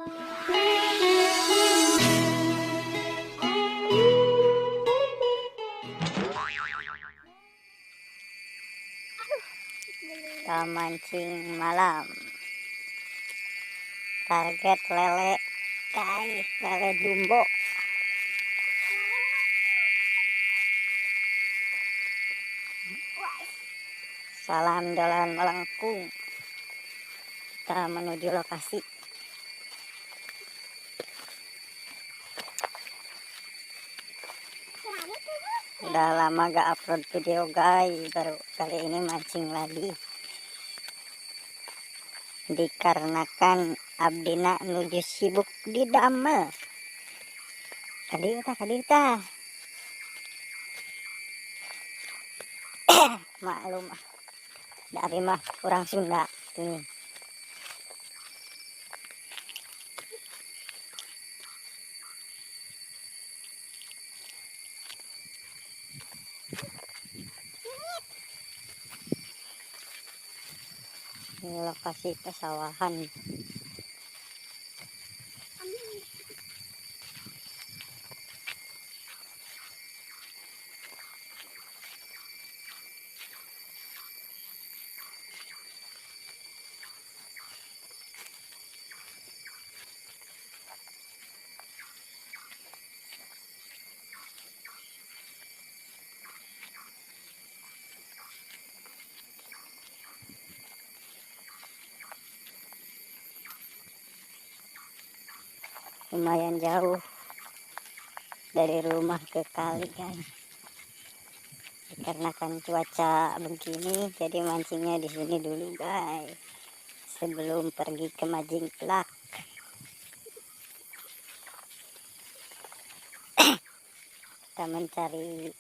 Kita mancing malam. Target lele kai, lele jumbo. Salam jalan melengkung. Kita menuju lokasi. Udah lama gak upload video guys, baru kali ini mancing lagi. Dikarenakan abdina nuju sibuk di damel. Kadita. Maklum dari mah kurang Sunda tuh. Ini lokasi pesawahan. Lumayan jauh dari rumah ke kali guys. Dikarenakan cuaca begini, jadi mancingnya di sini dulu guys. Sebelum pergi ke Majing Plak. Kita mencari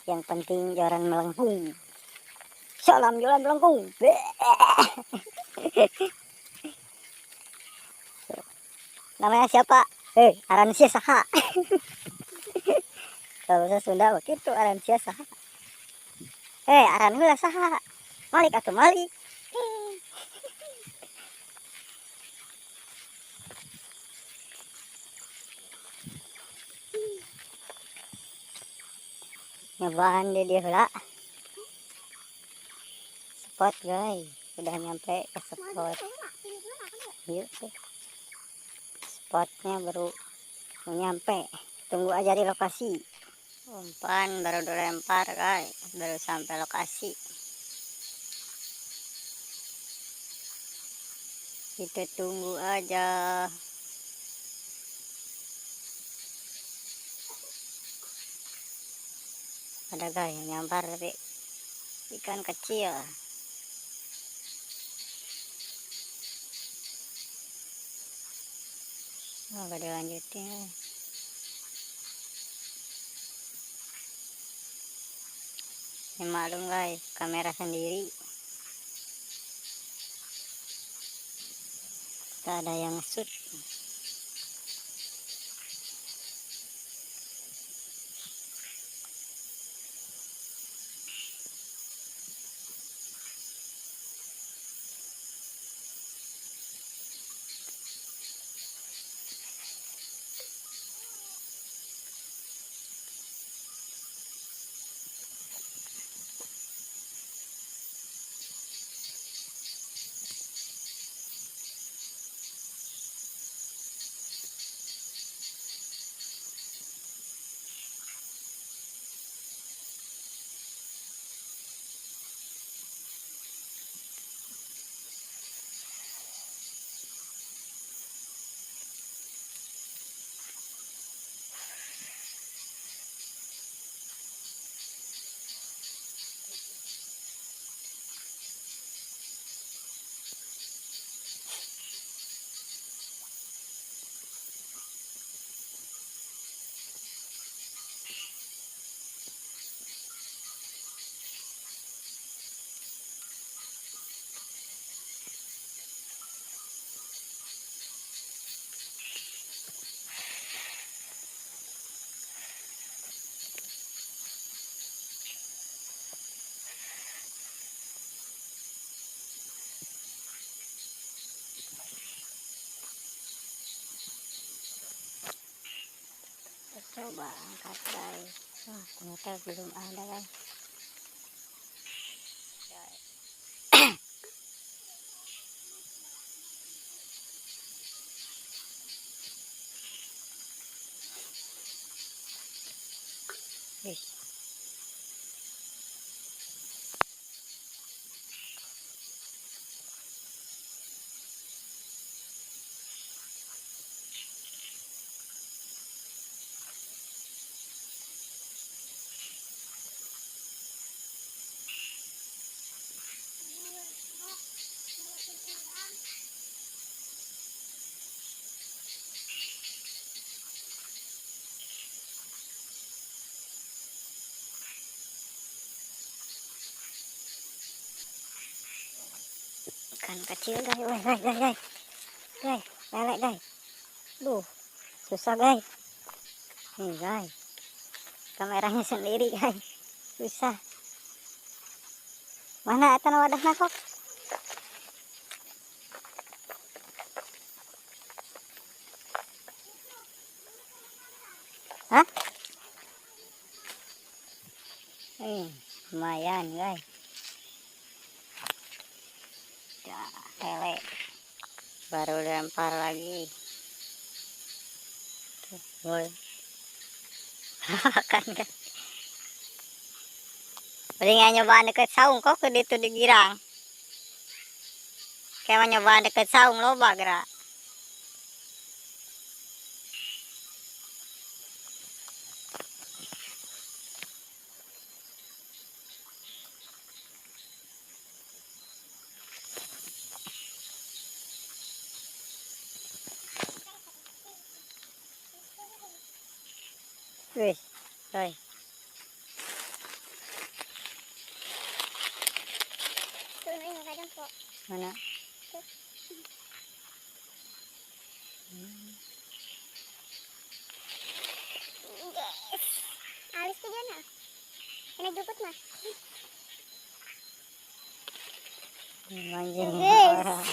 yang penting jalan melengkung. Salam jalan melengkung. Namanya siapa? Aransia saha. Kalau saya Sunda begitu, aransia saha. Aran heula saha? Malik atuh Malik. Nyobaan dia heula. Spot guys, udah nyampe ke spot. Yuk tuh. Spotnya baru nyampe. Tunggu aja di lokasi. Umpan baru dilempar guys, baru sampai lokasi. Kita tunggu aja. Ada guys yang nyampar tapi ikan kecil. Oh, gak dilanjutin. Ini maklum guys, kamera sendiri. Tak ada yang shoot. Coba angkat guys. Wah, ternyata belum ada guys. Wih, ikan kecil guys. Wah, guys, lele guys. Duh, susah guys. Nih guys, kameranya sendiri guys, susah. Mana tanah wadahnya kok? Hah? Lumayan guys. Ya, lele baru lempar lagi. Woi, kan guys. Paling nyoba deket saung kok ke itu digirang. Kayak nyoba deket saung loba gerak. Wih, woi. Mana? Alis ke dia kena jemput mah. Mancing orang.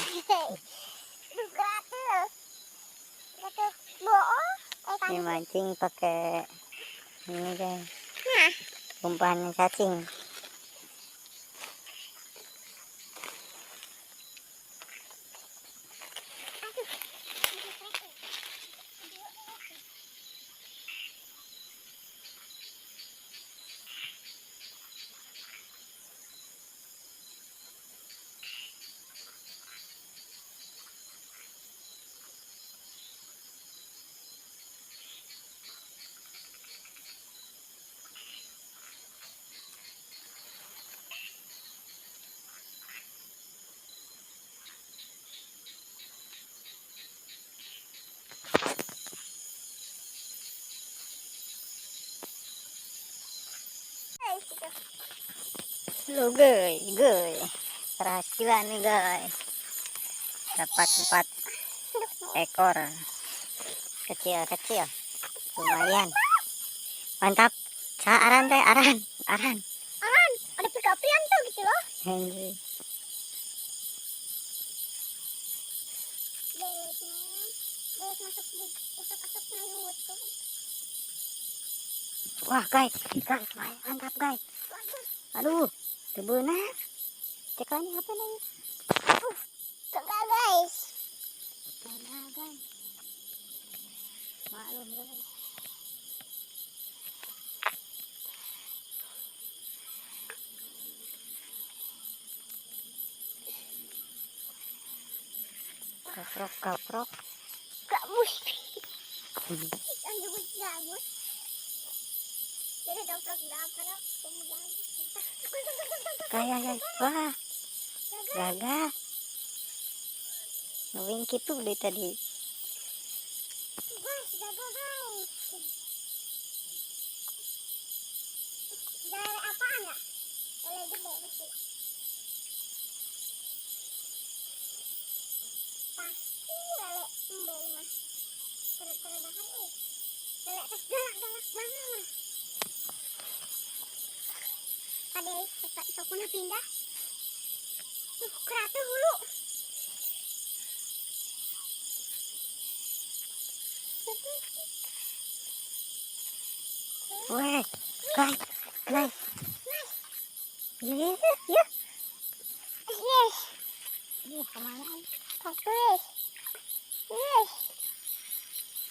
Dimancing pakai ini guys, umpan cacing. Lo guys, berhasilan nih guys, dapat 4 ekor kecil lumayan, mantap. Aran teh, aran Ada pika-pian tuh gitu loh. Anjir. Wah guys, mantap guys. Aduh, benar. Cekannya apa nih? Enggak guys. Mana guys? Maklum guys. Kaprok. Gak mesti. Yang nyebut gabus. Jadi daprak. Kayak guys, wah, gagah. Ngewing gitu deh tadi. Guys, jago guys. Dari apaan ya? Lele gede mesti. Pasti lele embel mah. Terdahan lele terus galak banget. Padahal sokuna pindah. Keratu hulu. Weh, guys, guys. Ya, ya. Yes. Ih, kemana? Bagus. Yes.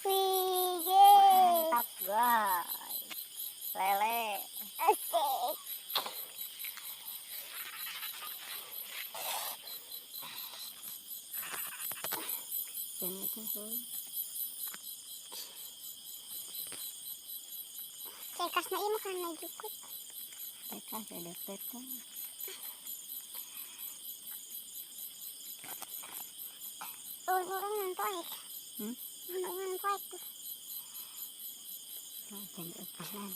Wih, yes. Mantap, guys. Lele. Asik. Ini tuh. Saya kasih ini karena jukut. Teka, ada teka. Orang-orang nonton. Hmm? Orang-orang nonton tuh. Oh, jangan lepasan.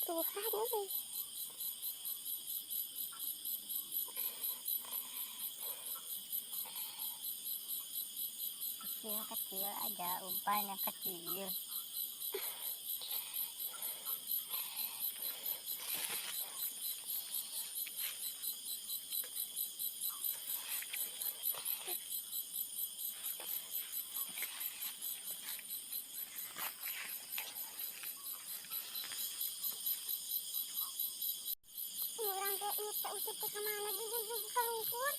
Tuhan ini. Kecil-kecil aja, umpan yang kecil. Ini orang kayak ini tak usah ke mana dia ke lumpur.